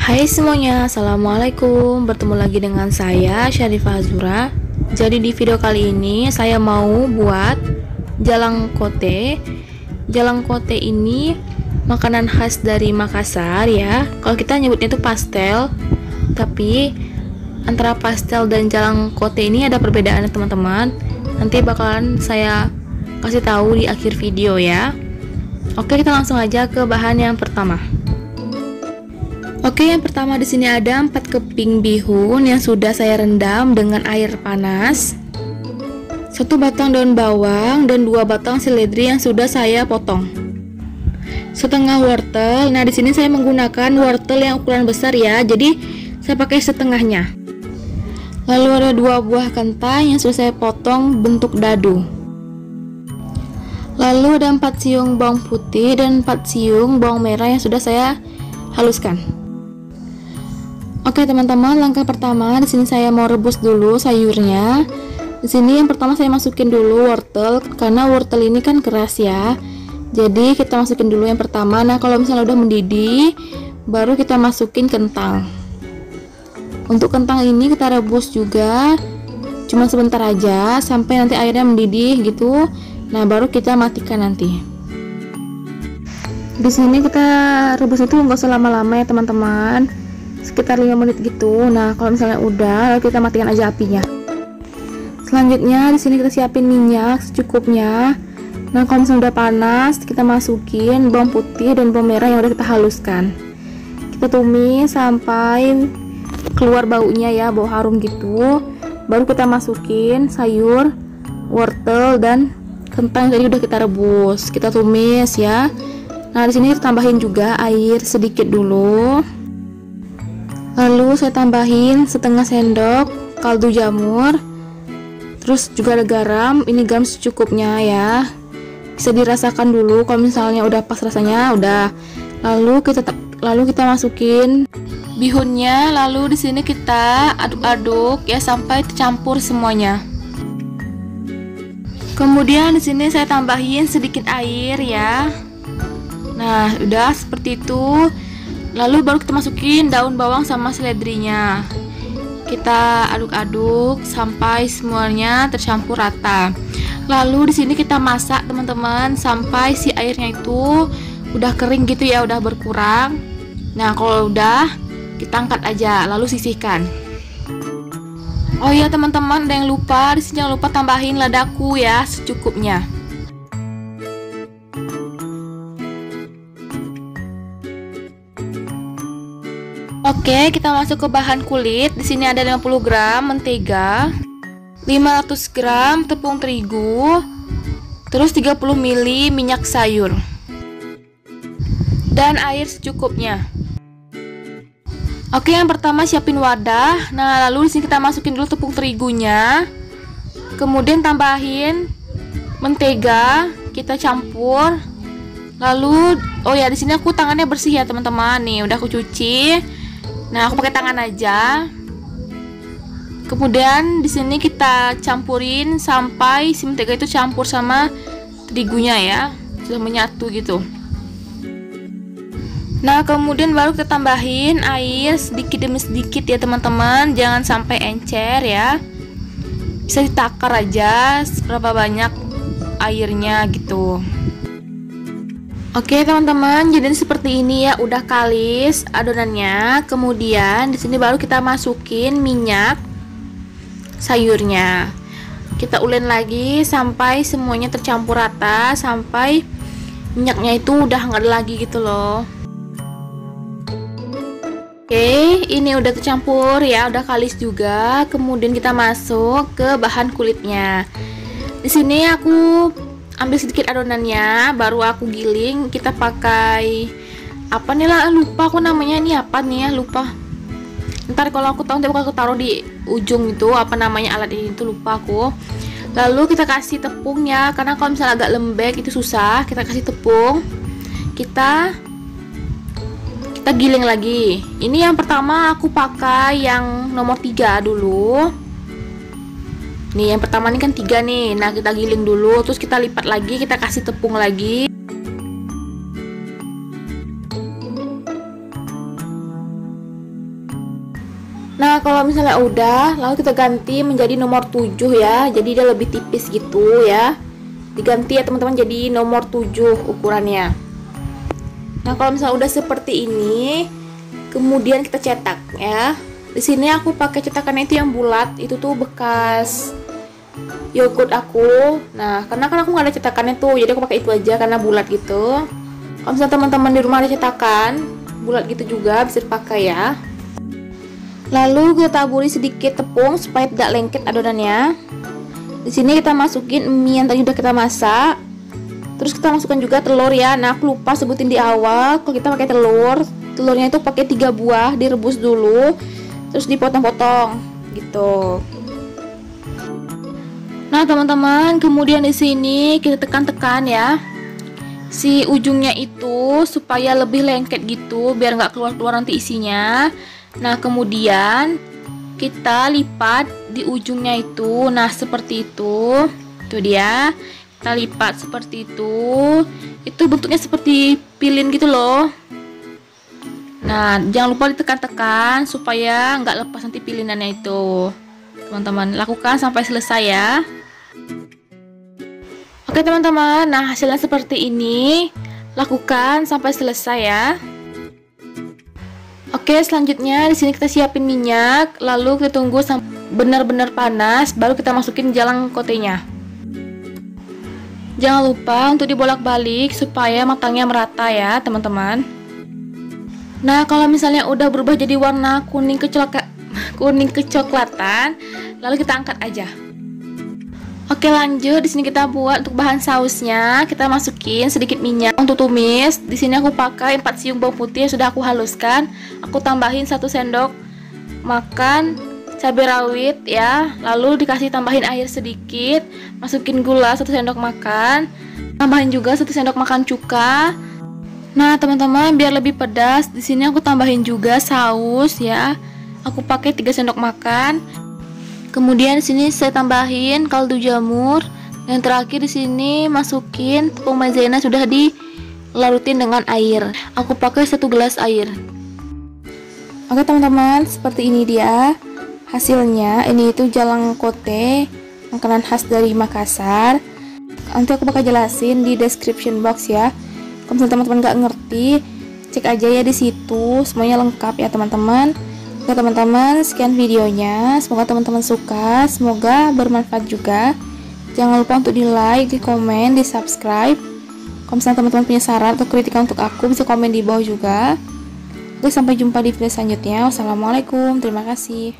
Hai semuanya, Assalamualaikum. Bertemu lagi dengan saya Syarifah Azura. Jadi di video kali ini saya mau buat jalang kote. Jalang kote ini makanan khas dari Makassar ya. Kalau kita nyebutnya itu pastel, tapi antara pastel dan jalang kote ini ada perbedaannya teman-teman. Nanti bakalan saya kasih tahu di akhir video ya. Oke, kita langsung aja ke bahan yang pertama. Oke, yang pertama di sini ada 4 keping bihun yang sudah saya rendam dengan air panas. 1 batang daun bawang dan 2 batang seledri yang sudah saya potong. Setengah wortel. Nah, di sini saya menggunakan wortel yang ukuran besar ya. Jadi saya pakai setengahnya. Lalu ada 2 buah kentang yang sudah saya potong bentuk dadu. Lalu ada 4 siung bawang putih dan 4 siung bawang merah yang sudah saya haluskan. Oke teman-teman, langkah pertama di sini saya mau rebus dulu sayurnya. Di sini yang pertama saya masukin dulu wortel karena wortel ini kan keras ya. Jadi kita masukin dulu yang pertama. Nah, kalau misalnya udah mendidih, baru kita masukin kentang. Untuk kentang ini kita rebus juga cuma sebentar aja sampai nanti airnya mendidih gitu. Nah, baru kita matikan nanti. Di sini kita rebus itu nggak usah lama-lama ya teman-teman, sekitar 5 menit gitu. Nah, kalau misalnya udah, lalu kita matikan aja apinya. Selanjutnya di sini kita siapin minyak secukupnya. Nah, kalau misalnya udah panas, kita masukin bawang putih dan bawang merah yang udah kita haluskan. Kita tumis sampai keluar baunya ya, bau harum gitu. Baru kita masukin sayur, wortel dan kentang tadi udah kita rebus, kita tumis ya. Nah, di sini tambahin juga air sedikit dulu. Lalu saya tambahin setengah sendok kaldu jamur. Terus juga ada garam, ini garam secukupnya ya. Bisa dirasakan dulu kalau misalnya udah pas rasanya, udah. Lalu kita masukin bihunnya, lalu di sini kita aduk-aduk ya sampai tercampur semuanya. Kemudian di sini saya tambahin sedikit air ya. Nah, udah seperti itu. Lalu baru kita masukin daun bawang sama seledrinya. Kita aduk-aduk sampai semuanya tercampur rata. Lalu di sini kita masak teman-teman sampai si airnya itu udah kering gitu ya, udah berkurang. Nah, kalau udah kita angkat aja, lalu sisihkan. Oh iya teman-teman, ada yang lupa, di sini jangan lupa tambahin ladaku ya secukupnya. Oke, kita masuk ke bahan kulit. Di sini ada 50 gram mentega, 500 gram tepung terigu, terus 30 ml minyak sayur, dan air secukupnya. Oke, yang pertama siapin wadah. Nah, lalu di sini kita masukin dulu tepung terigunya. Kemudian tambahin mentega, kita campur. Lalu, oh ya, di sini aku tangannya bersih ya, teman-teman. Nih, udah aku cuci. Nah, aku pakai tangan aja. Kemudian di sini kita campurin sampai si mentega itu campur sama terigunya ya. Sudah menyatu gitu. Nah, kemudian baru kita tambahin air sedikit demi sedikit ya teman-teman, jangan sampai encer ya. Bisa ditakar aja seberapa banyak airnya gitu. Oke teman-teman, jadi seperti ini ya, udah kalis adonannya. Kemudian di sini baru kita masukin minyak sayurnya. Kita ulin lagi sampai semuanya tercampur rata, sampai minyaknya itu udah nggak ada lagi gitu loh. Oke, ini udah tercampur ya, udah kalis juga. Kemudian kita masuk ke bahan kulitnya. Di sini aku ambil sedikit adonannya, baru aku giling. Kita pakai apa nih lah, lupa aku namanya, ini apa nih ya, lupa. Ntar kalau aku tahu, aku taruh di ujung itu apa namanya alat ini, itu lupa aku. Lalu kita kasih tepung ya, karena kalau misalnya agak lembek itu susah. Kita kasih tepung. Kita giling lagi. Ini yang pertama aku pakai yang nomor 3 dulu. Nih yang pertama ini kan 3 nih. Nah, kita giling dulu, terus kita lipat lagi, kita kasih tepung lagi. Nah, kalau misalnya udah, lalu kita ganti menjadi nomor 7 ya. Jadi dia lebih tipis gitu ya. Diganti ya teman-teman jadi nomor 7 ukurannya. Nah, kalau misalnya udah seperti ini, kemudian kita cetak ya. Di sini aku pakai cetakannya itu yang bulat, itu tuh bekas yogurt aku. Nah, karena kan aku nggak ada cetakannya tuh, jadi aku pakai itu aja karena bulat gitu. Kalau misalnya teman-teman di rumah ada cetakan bulat gitu juga bisa dipakai ya. Lalu kita taburi sedikit tepung supaya tidak lengket adonannya. Di sini kita masukin mie yang tadi udah kita masak. Terus kita masukkan juga telur ya. Nah, aku lupa sebutin di awal kalau kita pakai telur. Telurnya itu pakai 3 buah, direbus dulu, terus dipotong-potong gitu. Nah, teman-teman, kemudian di sini kita tekan-tekan ya. Si ujungnya itu supaya lebih lengket gitu, biar nggak keluar-keluar nanti isinya. Nah, kemudian kita lipat di ujungnya itu. Nah, seperti itu. Itu dia. Kita lipat seperti itu. Itu bentuknya seperti pilin gitu loh. Nah, jangan lupa ditekan-tekan supaya nggak lepas nanti pilinannya itu. Teman-teman, lakukan sampai selesai ya. Oke, teman-teman. Nah, hasilnya seperti ini. Lakukan sampai selesai ya. Oke, selanjutnya di sini kita siapin minyak, lalu kita tunggu sampai benar-benar panas, baru kita masukin jalang kotenya. Jangan lupa untuk dibolak-balik supaya matangnya merata ya, teman-teman. Nah, kalau misalnya udah berubah jadi warna kuning kecoklatan, lalu kita angkat aja. Oke, lanjut. Di sini kita buat untuk bahan sausnya. Kita masukin sedikit minyak untuk tumis. Di sini aku pakai 4 siung bawang putih yang sudah aku haluskan. Aku tambahin 1 sendok makan cabai rawit ya. Lalu dikasih tambahin air sedikit. Masukin gula 1 sendok makan. Tambahin juga 1 sendok makan cuka. Nah, teman-teman, biar lebih pedas, di sini aku tambahin juga saus ya. Aku pakai 3 sendok makan. Kemudian di sini saya tambahin kaldu jamur. Yang terakhir di sini masukin tepung maizena sudah dilarutin dengan air. Aku pakai 1 gelas air. Oke, teman-teman, seperti ini dia hasilnya. Ini itu jalang kote, makanan khas dari Makassar. Nanti aku bakal jelasin di description box ya. Kalau misalnya teman-teman nggak ngerti, cek aja ya di situ. Semuanya lengkap ya, teman-teman. Oke, teman-teman, sekian videonya. Semoga teman-teman suka, semoga bermanfaat juga. Jangan lupa untuk di like, di komen, di subscribe. Kalau misalnya teman-teman punya saran atau kritikan untuk aku, bisa komen di bawah juga. Oke, sampai jumpa di video selanjutnya. Wassalamualaikum, terima kasih.